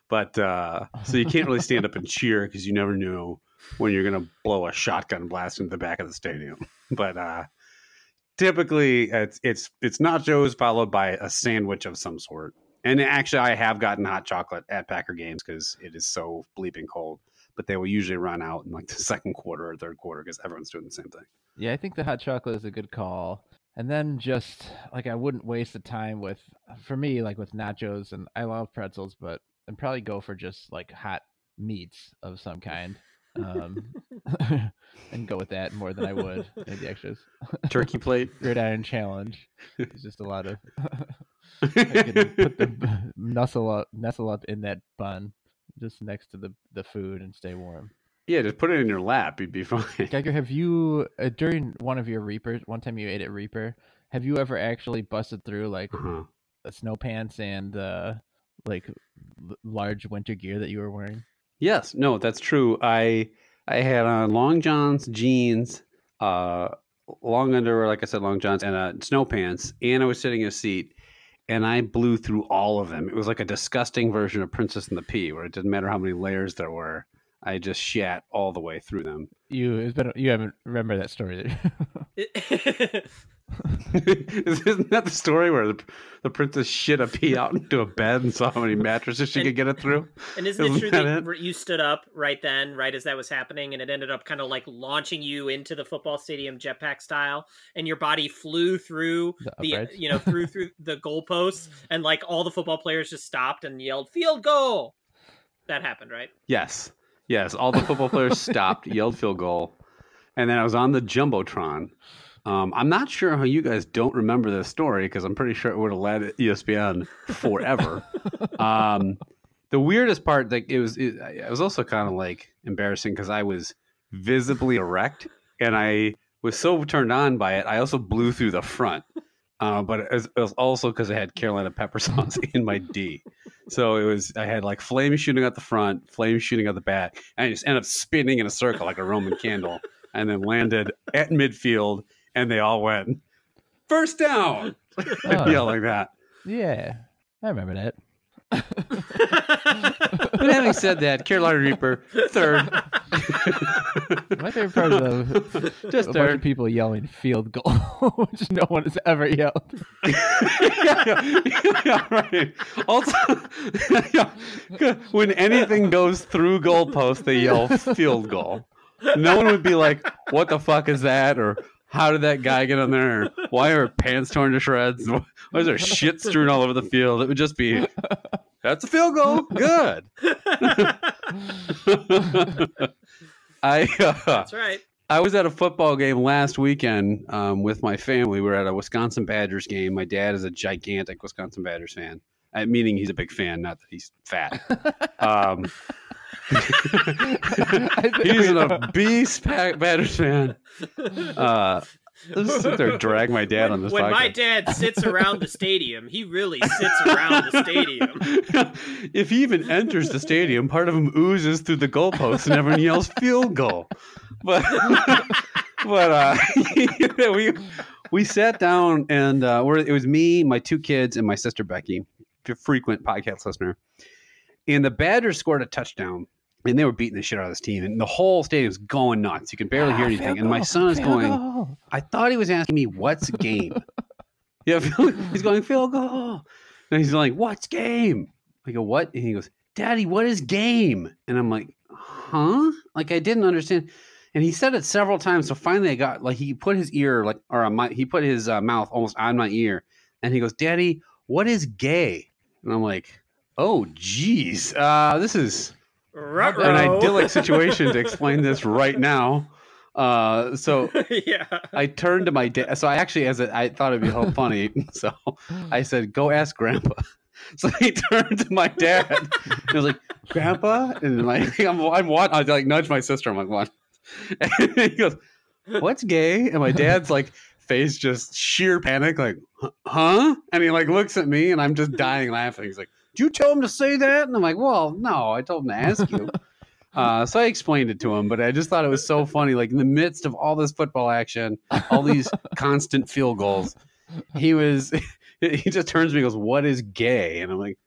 But so you can't really stand up and cheer because you never know when you're going to blow a shotgun blast into the back of the stadium. But typically it's nachos followed by a sandwich of some sort. And actually, I have gotten hot chocolate at Packer games because it is so bleeping cold. But they will usually run out in like the second quarter or third quarter because everyone's doing the same thing. Yeah, I think the hot chocolate is a good call. And then just like I wouldn't waste the time with, for me, like with nachos, and I love pretzels, but I'd probably go for just like hot meats of some kind, um, and go with that more than I would maybe extras. Turkey plate. Gridiron challenge. It's just a lot of. I can put the nestle up in that bun, just next to the food, and stay warm. Yeah, just put it in your lap. You'd be fine. Geiger, have you during one of your Reapers, one time you ate at Reaper, have you ever actually busted through like the snow pants and like large winter gear that you were wearing? Yes, no, that's true. I had on long johns, jeans, long underwear, like I said, long johns, and snow pants, and I was sitting in a seat, and I blew through all of them. It was like a disgusting version of Princess and the Pea, where it didn't matter how many layers there were. I just shat all the way through them. You haven't remember that story. Isn't that the story where the princess shit a pea out into a bed and saw how many mattresses she could get it through? And isn't it true that you stood up right then, right as that was happening, and it ended up kind of like launching you into the football stadium jetpack style, and your body flew through through the goalposts, and like all the football players just stopped and yelled "field goal." That happened, right? Yes. All the football players stopped, yelled field goal, and then I was on the jumbotron. I'm not sure how you guys don't remember this story, because I'm pretty sure it would have led ESPN forever. The weirdest part, like it was also kind of like embarrassing because I was visibly erect, and I was so turned on by it. I also blew through the front, but it was also because I had Carolina pepper sauce in my D. So I had like flames shooting out the front, flames shooting out the back, and I just ended up spinning in a circle like a Roman candle, and then landed at midfield, and they all went, "First down!" Yell like that. Yeah, I remember that. But having said that, Carolina Reaper, third. My favorite part of just a bunch of people yelling field goal, which no one has ever yelled. Yeah, right. Also, when anything goes through goalposts, they yell field goal. No one would be like, "What the fuck is that?" or "How did that guy get on there?" Or, "Why are pants torn to shreds?" Why is there shit strewn all over the field? It would just be, "That's a field goal. Good." That's right. I was at a football game last weekend with my family. We were at a Wisconsin Badgers game. My dad is a gigantic Wisconsin Badgers fan, meaning he's a big fan, not that he's fat. He's a beast Badgers fan. Let's sit there and drag my dad on this When podcast. my dad sits around the stadium, he really sits around the stadium. If he even enters the stadium, part of him oozes through the goalposts and everyone yells field goal. But we sat down, and it was me, my two kids, and my sister Becky, a frequent podcast listener. And the Badgers scored a touchdown, and they were beating the shit out of this team, and the whole stadium was going nuts. You can barely hear anything. And my son is going, I thought he was asking me, "What's game?" Yeah, he's going, "Field goal." And he's like, "What's game?" I go, "What?" And he goes, "Daddy, what is game?" And I'm like, "Huh?" Like I didn't understand. And he said it several times. So finally I got, like, he put his ear, like, he put his mouth almost on my ear. And he goes, "Daddy, what is gay?" And I'm like, "Oh, geez. This is an idyllic situation to explain this right now." So yeah. I turned to my dad. So I actually, I thought it'd be so funny. So I said, "Go ask Grandpa." So he turned to my dad. And I was like, "Grandpa?" And like, I like nudge my sister. I'm like, "What?" And he goes, "What's gay?" And my dad's like face just sheer panic, like, "Huh?" And he like looks at me, and I'm just dying laughing. He's like, "Did you tell him to say that?" And I'm like, "Well, no, I told him to ask you." So I explained it to him, but I just thought it was so funny. Like in the midst of all this football action, all these constant field goals, he just turns to me and goes, "What is gay?" And I'm like,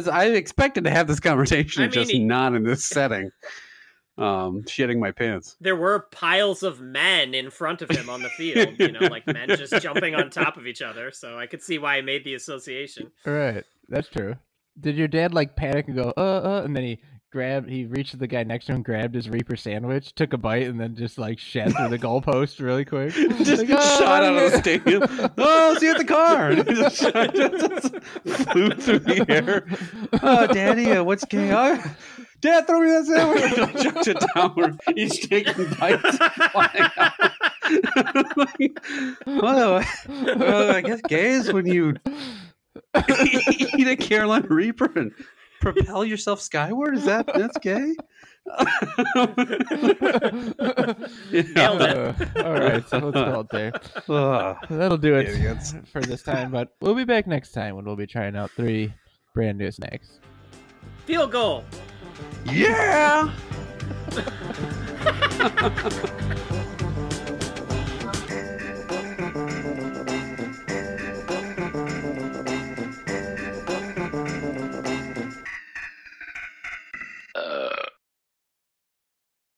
I expected to have this conversation, not in this setting. Shitting my pants. There were piles of men in front of him on the field, like men just jumping on top of each other. So I could see why I made the association. Right. That's true. Did your dad like panic and go, and then he He reached the guy next to him, grabbed his Reaper sandwich, took a bite, and then just like shat through the goalpost really quick. Just Like, "Oh, shot out of the man." stadium. Oh, see you at the car. And he just flew through the air. Oh, Daddy, what's gay? Oh, Dad, throw me that sandwich. Chucked it downward. He's taking bites, flying out. Well, I guess gay is when you eat a Carolina Reaper and propel yourself skyward. Is that's gay? Nailed it. All right, so let's call it there. That'll do it Idiots. for this time, but we'll be back next time when we'll be trying out 3 brand new snacks. Field goal. Yeah.